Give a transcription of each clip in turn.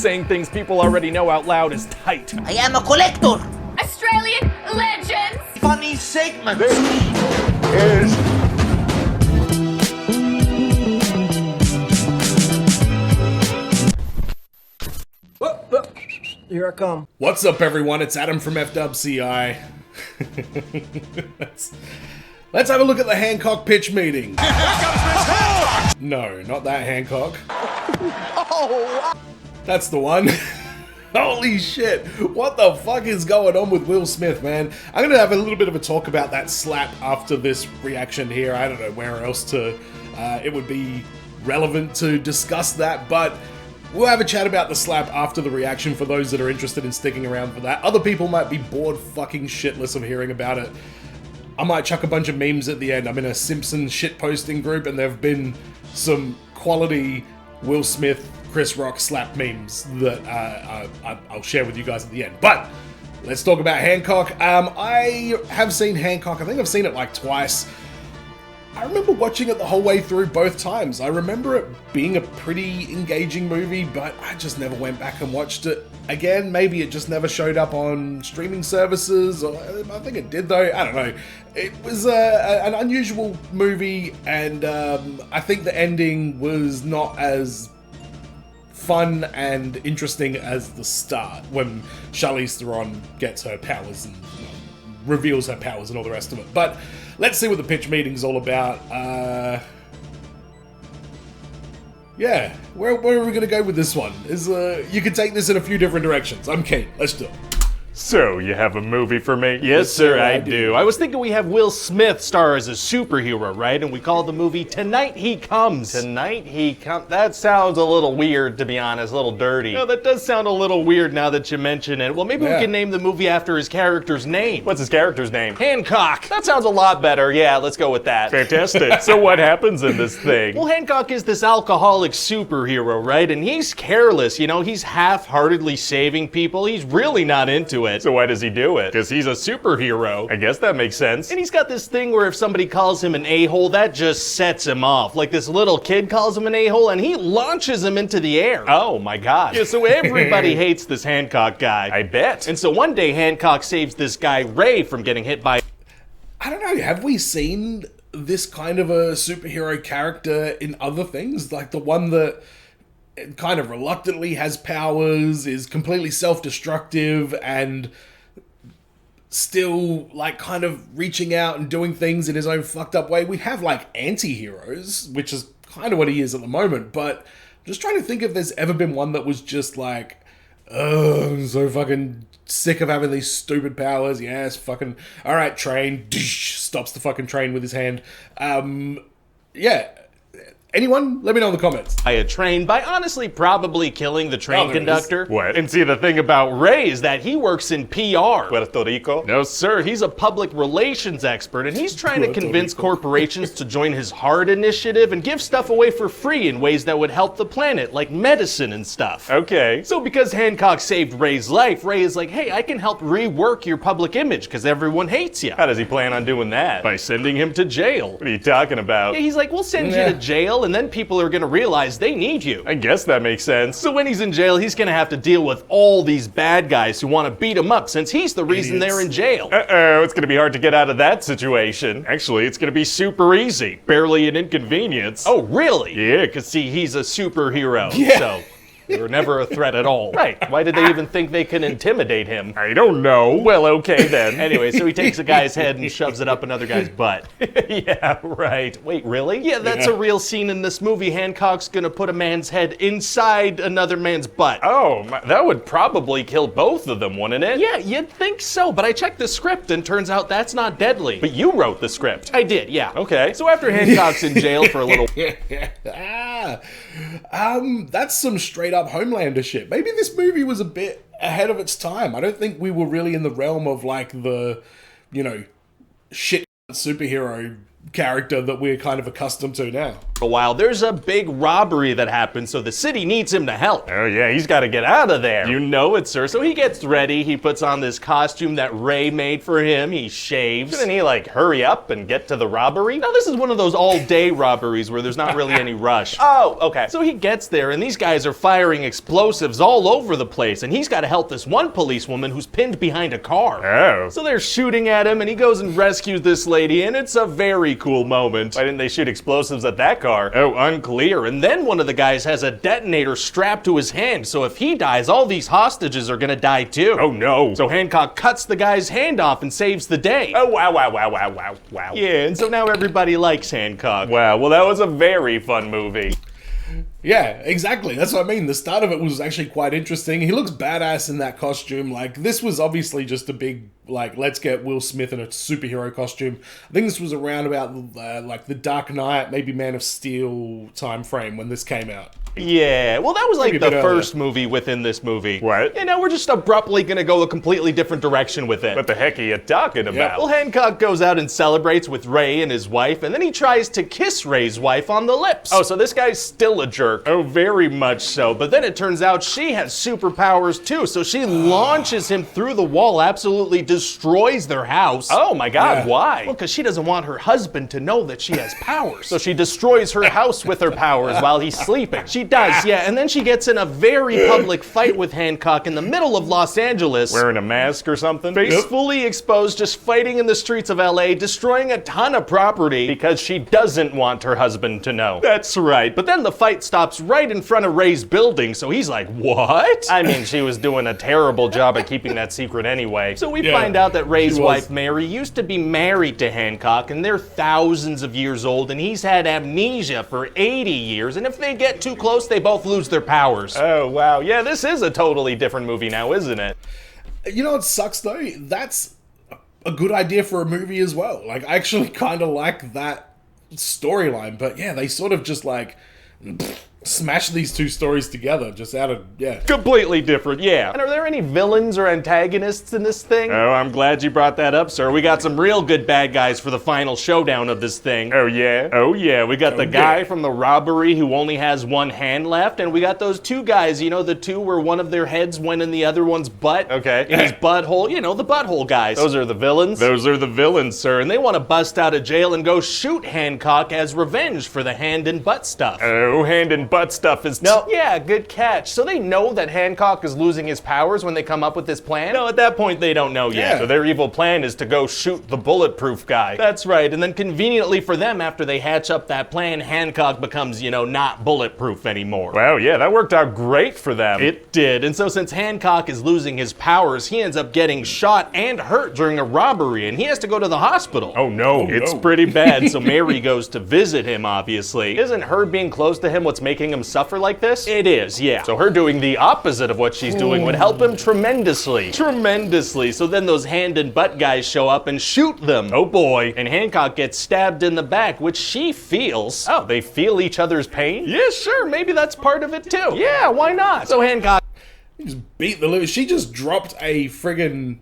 saying things people already know out loud is tight. I am a collector. Australian legends. Funny segment. This is Here I come. What's up, everyone? It's Adam from FWCI. Let's have a look at the Hancock Pitch Meeting. No, not that Hancock. That's the one. Holy shit, what the fuck is going on with Will Smith, man? I'm gonna have a little bit of a talk about that slap after this reaction here. I don't know where else to, it would be relevant to discuss that, but we'll have a chat about the slap after the reaction for those that are interested in sticking around for that. Other people might be bored fucking shitless of hearing about it. I might chuck a bunch of memes at the end. I'm in a Simpsons shitposting group and there have been some quality Will Smith, Chris Rock slap memes that I'll share with you guys at the end. But let's talk about Hancock. I have seen Hancock. I think I've seen it like twice. I remember watching it the whole way through both times. I remember it being a pretty engaging movie, but I just never went back and watched it again. Maybe it just never showed up on streaming services, or I think it did though. I don't know. It was an unusual movie, and I think the ending was not as fun and interesting as the start, when Charlize Theron gets her powers and reveals her powers and all the rest of it. But let's see what the pitch meeting's all about. Yeah, where are we gonna go with this one? You could take this in a few different directions. I'm keen. Let's do it. So, you have a movie for me? Yes, sir, I do. I was thinking we have Will Smith star as a superhero, right? And we call the movie Tonight He Comes. Tonight He Comes. That sounds a little weird, to be honest, a little dirty. No, that does sound a little weird now that you mention it. Well, maybe we can name the movie after his character's name. What's his character's name? Hancock. That sounds a lot better. Yeah, let's go with that. Fantastic. So what happens in this thing? Well, Hancock is this alcoholic superhero, right? And he's careless, you know? He's half-heartedly saving people. He's really not into it. So why does he do it? Because he's a superhero. I guess that makes sense. And he's got this thing where if somebody calls him an a-hole, that just sets him off. Like this little kid calls him an a-hole and he launches him into the air. Oh my god. Yeah, so everybody hates this Hancock guy. I bet. And so one day Hancock saves this guy Ray from getting hit by... I don't know, have we seen this kind of a superhero character in other things? Like the one that kind of reluctantly has powers, is completely self-destructive, and still like kind of reaching out and doing things in his own fucked up way. We have like anti-heroes, which is kind of what he is at the moment, but I'm just trying to think if there's ever been one that was just like, oh, I'm so fucking sick of having these stupid powers. Yes, fucking, alright, train, stops the fucking train with his hand. Yeah. Anyone? Let me know in the comments. By a train, by honestly probably killing the train conductor. What? And see, the thing about Ray is that he works in PR. Puerto Rico? No, sir. He's a public relations expert, and he's trying to convince corporations to join his HEART initiative and give stuff away for free in ways that would help the planet, like medicine and stuff. Okay. So because Hancock saved Ray's life, Ray is like, hey, I can help rework your public image because everyone hates you. How does he plan on doing that? By sending him to jail. What are you talking about? Yeah, he's like, we'll send you to jail, and then people are gonna realize they need you. I guess that makes sense. So when he's in jail, he's gonna have to deal with all these bad guys who want to beat him up since he's the reason they're in jail. Uh-oh, it's gonna be hard to get out of that situation. Actually, it's gonna be super easy. Barely an inconvenience. Oh, really? Yeah, because see, he's a superhero. Yeah. So they were never a threat at all. Right. Why did they even think they could intimidate him? I don't know. Well, okay then. Anyway, so he takes a guy's head and shoves it up another guy's butt. Yeah, right. Wait, really? Yeah, that's a real scene in this movie. Hancock's gonna put a man's head inside another man's butt. Oh, that would probably kill both of them, wouldn't it? Yeah, you'd think so, but I checked the script and turns out that's not deadly. But you wrote the script. I did, yeah. Okay. So after Hancock's in jail for a little... That's some straight up Homelander shit. Maybe this movie was a bit ahead of its time. I don't think we were really in the realm of like the, you know, shit superhero character that we're kind of accustomed to now. a while, there's a big robbery that happens, so the city needs him to help. Oh yeah, he's got to get out of there. You know it, sir. So he gets ready, he puts on this costume that Ray made for him, he shaves, and then he like hurry up and get to the robbery. Now this is one of those all-day robberies where there's not really any rush. Oh, okay. So he gets there, and these guys are firing explosives all over the place, and he's got to help this one policewoman who's pinned behind a car. Oh. So they're shooting at him, and he goes and rescues this lady, and it's a very cool moment. Why didn't they shoot explosives at that car? Oh, unclear. And then one of the guys has a detonator strapped to his hand, so if he dies, all these hostages are gonna die too. Oh no. So Hancock cuts the guy's hand off and saves the day. Oh, wow, wow, wow, wow, wow, wow. Yeah, and so now everybody likes Hancock. Wow, well that was a very fun movie. Yeah, exactly. That's what I mean. The start of it was actually quite interesting. He looks badass in that costume. Like, this was obviously just a big, like, let's get Will Smith in a superhero costume. I think this was around about, like, the Dark Knight, maybe Man of Steel time frame when this came out. Yeah, well, that was like the first movie within this movie. What? You know, we're just abruptly gonna go a completely different direction with it. What the heck are you talking about? Yeah. Well, Hancock goes out and celebrates with Ray and his wife, and then he tries to kiss Ray's wife on the lips. Oh, so this guy's still a jerk. Oh, very much so. But then it turns out she has superpowers too, so she launches him through the wall, absolutely destroys their house. Oh my God, why? Well, because she doesn't want her husband to know that she has powers. So she destroys her house with her powers while he's sleeping. She does, yeah, and then she gets in a very public fight with Hancock in the middle of Los Angeles. Wearing a mask or something? Face fully exposed, just fighting in the streets of LA, destroying a ton of property because she doesn't want her husband to know. That's right, but then the fight stops right in front of Ray's building, so he's like, what? I mean, she was doing a terrible job at keeping that secret anyway. So we find out that Ray's wife, Mary, used to be married to Hancock, and they're thousands of years old, and he's had amnesia for 80 years, and if they get too close, they both lose their powers. Oh, wow. Yeah, this is a totally different movie now, isn't it? You know what sucks, though? That's a good idea for a movie as well. Like, I actually kind of like that storyline, but yeah, they sort of just like smash these two stories together just out of, completely different, yeah. And are there any villains or antagonists in this thing? Oh, I'm glad you brought that up, sir. We got some real good bad guys for the final showdown of this thing. Oh, yeah? Oh, yeah. We got the guy from the robbery who only has one hand left, and we got those two guys, you know, the two where one of their heads went in the other one's butt. Okay. In his butthole, you know, the butthole guys. Those are the villains? Those are the villains, sir, and they want to bust out of jail and go shoot Hancock as revenge for the hand and butt stuff. Oh, hand and butt stuff is... No, yeah, good catch. So they know that Hancock is losing his powers when they come up with this plan? No, at that point they don't know yet. So their evil plan is to go shoot the bulletproof guy. That's right, and then conveniently for them, after they hatch up that plan, Hancock becomes, you know, not bulletproof anymore. Wow, yeah, that worked out great for them. It did, and so since Hancock is losing his powers, he ends up getting shot and hurt during a robbery, and he has to go to the hospital. Oh no, it's pretty bad, so Mary goes to visit him, obviously. Isn't her being close to him what's making him suffer like this? It is, yeah. So her doing the opposite of what she's doing would help him tremendously. Tremendously. So then those hand and butt guys show up and shoot them. Oh boy. And Hancock gets stabbed in the back, which she feels. Oh, they feel each other's pain? Yeah, sure. Maybe that's part of it too. Yeah, why not? So Hancock... He just beat the living... She just dropped a friggin'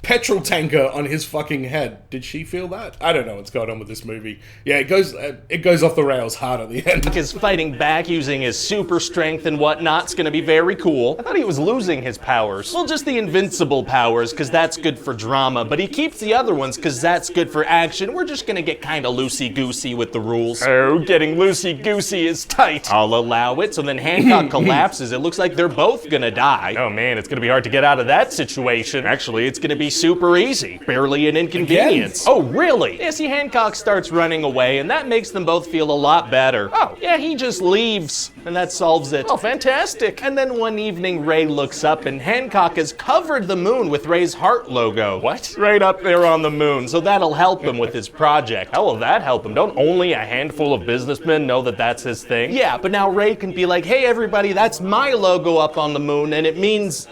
petrol tanker on his fucking head. Did she feel that? I don't know what's going on with this movie. Yeah, it goes off the rails hard at the end. Is fighting back using his super strength and whatnot's gonna be very cool. I thought he was losing his powers. Well, just the invincible powers, because that's good for drama, but he keeps the other ones because that's good for action. We're just gonna get kind of loosey-goosey with the rules. Oh, getting loosey-goosey is tight. I'll allow it. So then Hancock collapses. It looks like they're both gonna die. Oh man, it's gonna be hard to get out of that situation. Actually, it's gonna be super easy. Barely an inconvenience. Again? Oh, really? Yeah, see, Hancock starts running away, and that makes them both feel a lot better. Oh, yeah, he just leaves, and that solves it. Oh, fantastic. And then one evening, Ray looks up, and Hancock has covered the moon with Ray's heart logo. What? Right up there on the moon, so that'll help him with his project. How will that help him? Don't only a handful of businessmen know that that's his thing? Yeah, but now Ray can be like, hey, everybody, that's my logo up on the moon, and it means,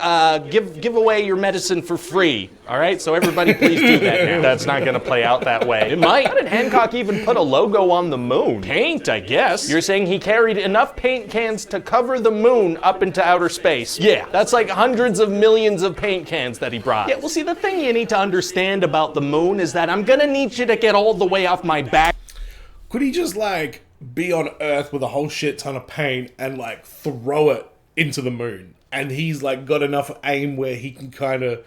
give away your medicine for free. All right, so everybody please do that now. That's not gonna play out that way. It might. How did Hancock even put a logo on the moon? Paint, I guess. You're saying he carried enough paint cans to cover the moon up into outer space? Yeah, that's like hundreds of millions of paint cans that he brought. Yeah, well see, the thing you need to understand about the moon is that I'm gonna need you to get all the way off my back. Could he just, like, be on Earth with a whole shit ton of paint and, like, throw it into the moon? And he's, like, got enough aim where he can kind of...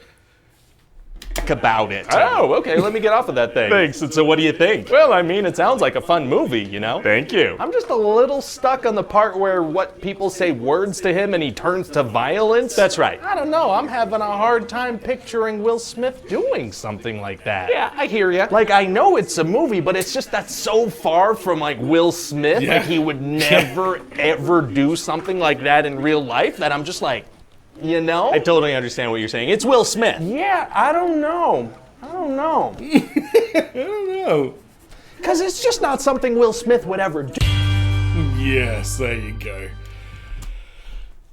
about it. Oh, okay, let me get off of that thing. Thanks, and so what do you think? Well, I mean, it sounds like a fun movie, you know? Thank you. I'm just a little stuck on the part where what people say words to him and he turns to violence. That's right. I don't know, I'm having a hard time picturing Will Smith doing something like that. Yeah, I hear ya. Like, I know it's a movie, but it's just that's so far from, like, Will Smith. Yeah. Like, he would never, ever do something like that in real life that I'm just like, you know? I totally understand what you're saying. It's Will Smith. Yeah, I don't know. I don't know. I don't know. Because it's just not something Will Smith would ever do. Yes, there you go.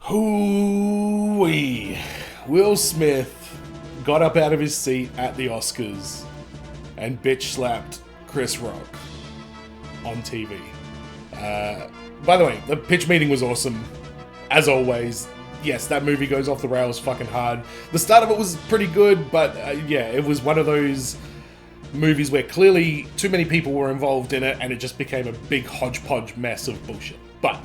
Hoo-wee. Will Smith got up out of his seat at the Oscars and bitch slapped Chris Rock on TV. By the way, the pitch meeting was awesome, as always. Yes, that movie goes off the rails fucking hard. The start of it was pretty good, but yeah, it was one of those movies where clearly too many people were involved in it and it just became a big hodgepodge mess of bullshit. But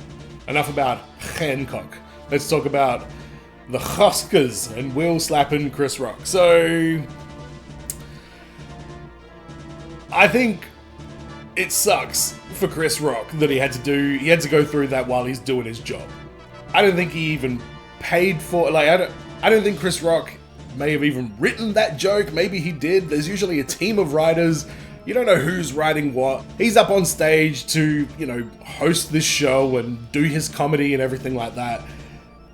enough about Hancock. Let's talk about the Oscars and Will slapping Chris Rock. So, I think it sucks for Chris Rock that he had to go through that while he's doing his job. I don't think he even paid for, like, I don't think Chris Rock may have even written that joke. Maybe he did. There's usually a team of writers. You don't know who's writing what. He's up on stage to, you know, host this show and do his comedy and everything like that.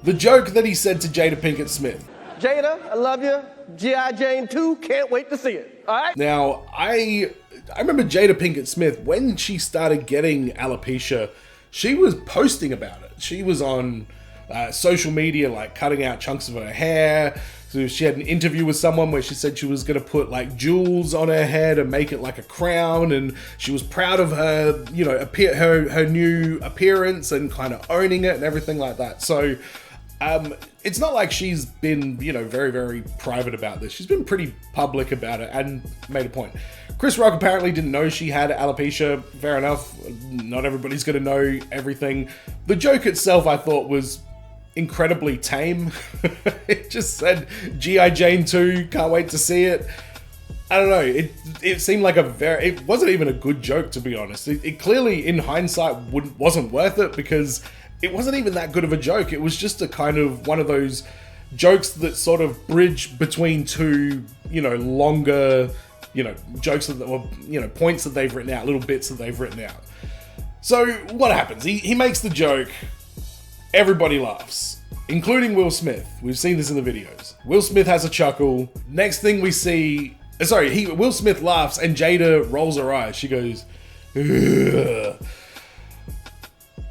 The joke that he said to Jada Pinkett Smith. Jada, I love you. G.I. Jane 2, can't wait to see it. All right? Now, I remember Jada Pinkett Smith, when she started getting alopecia, she was posting about it. She was on social media, like cutting out chunks of her hair. So she had an interview with someone where she said she was going to put like jewels on her head and make it like a crown, and she was proud of her, you know, her new appearance and kind of owning it and everything like that. So it's not like she's been, you know, very, very private about this. She's been pretty public about it and made a point. Chris Rock apparently didn't know she had alopecia. Fair enough. Not everybody's going to know everything. The joke itself, I thought, was incredibly tame. It just said, G.I. Jane 2, can't wait to see it. I don't know. It seemed like it wasn't even a good joke, to be honest. It clearly, in hindsight, wasn't worth it because it wasn't even that good of a joke. It was just a kind of one of those jokes that sort of bridge between two, you know, longer, you know, jokes that were, you know, points that they've written out, little bits that they've written out. So what happens? He makes the joke. Everybody laughs, including Will Smith. We've seen this in the videos. Will Smith has a chuckle. Next thing we see, Will Smith laughs and Jada rolls her eyes. She goes, ugh.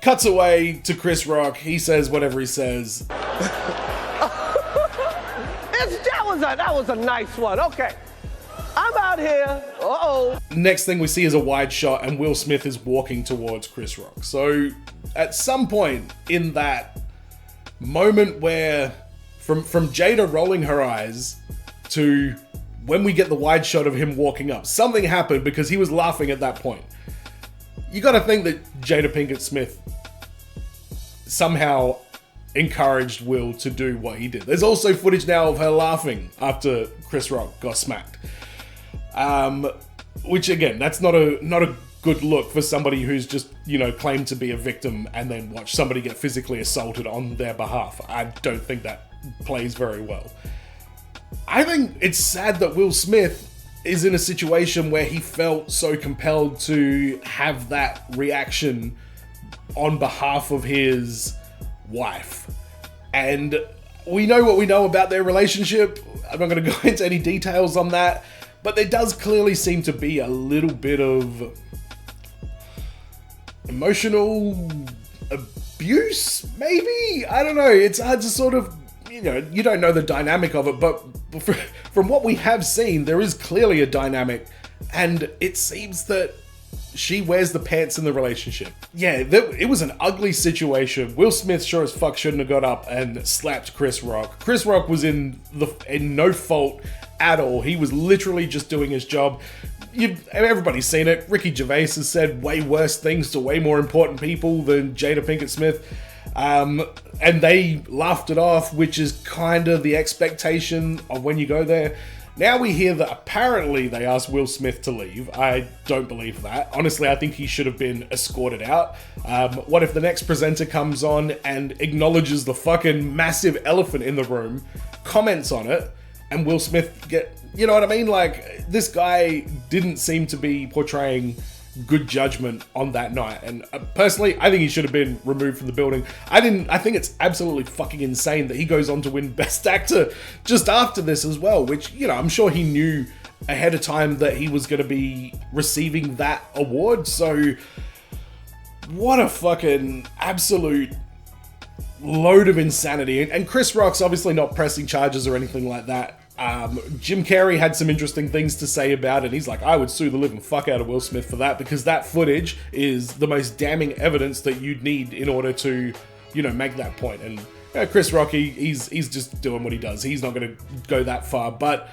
Cuts away to Chris Rock. He says whatever he says. That was a nice one. Okay. I'm out here. Uh-oh. Next thing we see is a wide shot and Will Smith is walking towards Chris Rock. So at some point in that moment where from Jada rolling her eyes to when we get the wide shot of him walking up, something happened because he was laughing at that point. You gotta think that Jada Pinkett Smith somehow encouraged Will to do what he did. There's also footage now of her laughing after Chris Rock got smacked. Which again, that's not a good look for somebody who's just, you know, claimed to be a victim and then watch somebody get physically assaulted on their behalf. I don't think that plays very well. I think it's sad that Will Smith is in a situation where he felt so compelled to have that reaction on behalf of his wife. And we know what we know about their relationship. I'm not going to go into any details on that, but there does clearly seem to be a little bit of emotional abuse, maybe? I don't know. It's hard to sort of, you know, you don't know the dynamic of it, but from what we have seen, there is clearly a dynamic, and it seems that she wears the pants in the relationship. Yeah, it was an ugly situation. Will Smith sure as fuck shouldn't have got up and slapped Chris Rock. Chris Rock was in no fault at all. He was literally just doing his job. everybody's seen it. Ricky Gervais has said way worse things to way more important people than Jada Pinkett Smith. And they laughed it off, which is kind of the expectation of when you go there. Now we hear that apparently they asked Will Smith to leave. I don't believe that. Honestly, I think he should have been escorted out. What if the next presenter comes on and acknowledges the fucking massive elephant in the room, comments on it, and Will Smith you know what I mean? Like, this guy didn't seem to be portraying good judgment on that night, and personally I think he should have been removed from the building. I think it's absolutely fucking insane that he goes on to win Best Actor just after this as well, which, you know, I'm sure he knew ahead of time that he was going to be receiving that award. So what a fucking absolute load of insanity. And Chris Rock's obviously not pressing charges or anything like that. Jim Carrey had some interesting things to say about it. He's like, I would sue the living fuck out of Will Smith for that, because that footage is the most damning evidence that you'd need in order to, you know, make that point. And Chris Rock, he's just doing what he does. He's not going to go that far. But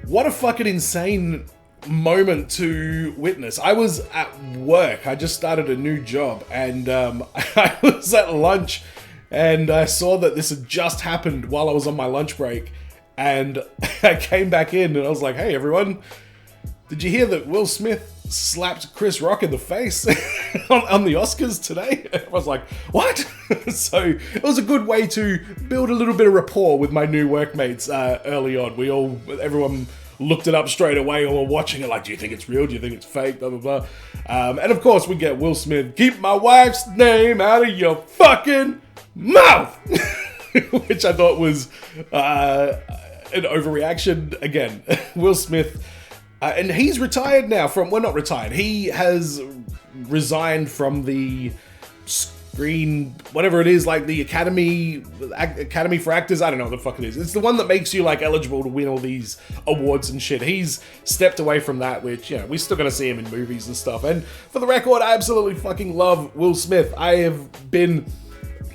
what a fucking insane moment to witness. I was at work. I just started a new job, and I was at lunch, and I saw that this had just happened while I was on my lunch break. And I came back in and I was like, hey everyone, did you hear that Will Smith slapped Chris Rock in the face on the Oscars today? I was like, what? So it was a good way to build a little bit of rapport with my new workmates early on. Everyone looked it up straight away and were watching it like, do you think it's real? Do you think it's fake? Blah, blah, blah. And of course we get Will Smith, keep my wife's name out of your fucking mouth! Which I thought was an overreaction again. Will Smith, and he's retired now from, well, not retired, he has resigned from the screen, whatever it is, like the Academy for Actors, I don't know what the fuck it is. It's the one that makes you like eligible to win all these awards and shit. He's stepped away from that, which, you know, we're still gonna see him in movies and stuff. And for the record, I absolutely fucking love Will Smith.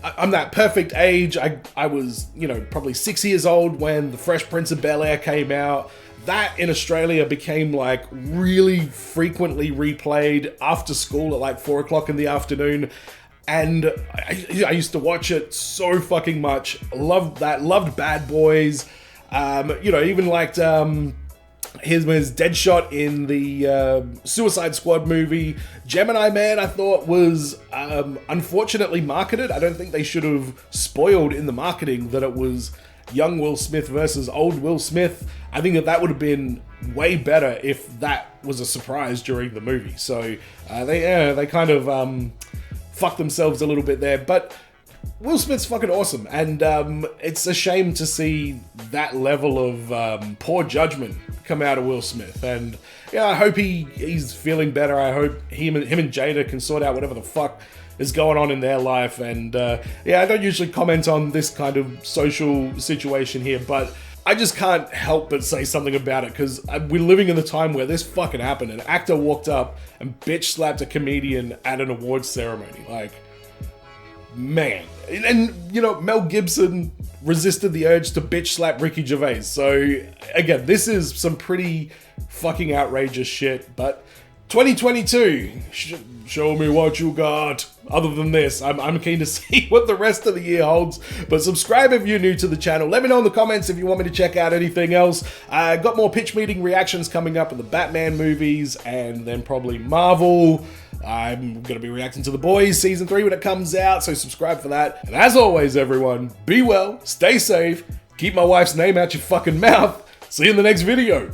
I'm that perfect age. I was, you know, probably 6 years old when The Fresh Prince of Bel-Air came out. That in Australia became like really frequently replayed after school at like 4 o'clock in the afternoon. And I used to watch it so fucking much. Loved that. Loved Bad Boys. You know, even liked his Deadshot in the Suicide Squad movie. Gemini Man, I thought, was unfortunately marketed. I don't think they should have spoiled in the marketing that it was young Will Smith versus old Will Smith. I think that would have been way better if that was a surprise during the movie. So they kind of fucked themselves a little bit there. But Will Smith's fucking awesome, and it's a shame to see that level of poor judgment come out of Will Smith. And yeah, I hope he's feeling better. I hope him and Jada can sort out whatever the fuck is going on in their life. And yeah, I don't usually comment on this kind of social situation here, but I just can't help but say something about it, because we're living in the time where this fucking happened. An actor walked up and bitch slapped a comedian at an awards ceremony. Like, man. And, you know, Mel Gibson resisted the urge to bitch slap Ricky Gervais. So, again, this is some pretty fucking outrageous shit. But 2022, show me what you got. Other than this, I'm keen to see what the rest of the year holds. But subscribe if you're new to the channel. Let me know in the comments if you want me to check out anything else. Got more pitch meeting reactions coming up with the Batman movies, and then probably Marvel. I'm going to be reacting to The Boys Season 3 when it comes out, so subscribe for that. And as always, everyone, be well, stay safe, keep my wife's name out your fucking mouth. See you in the next video.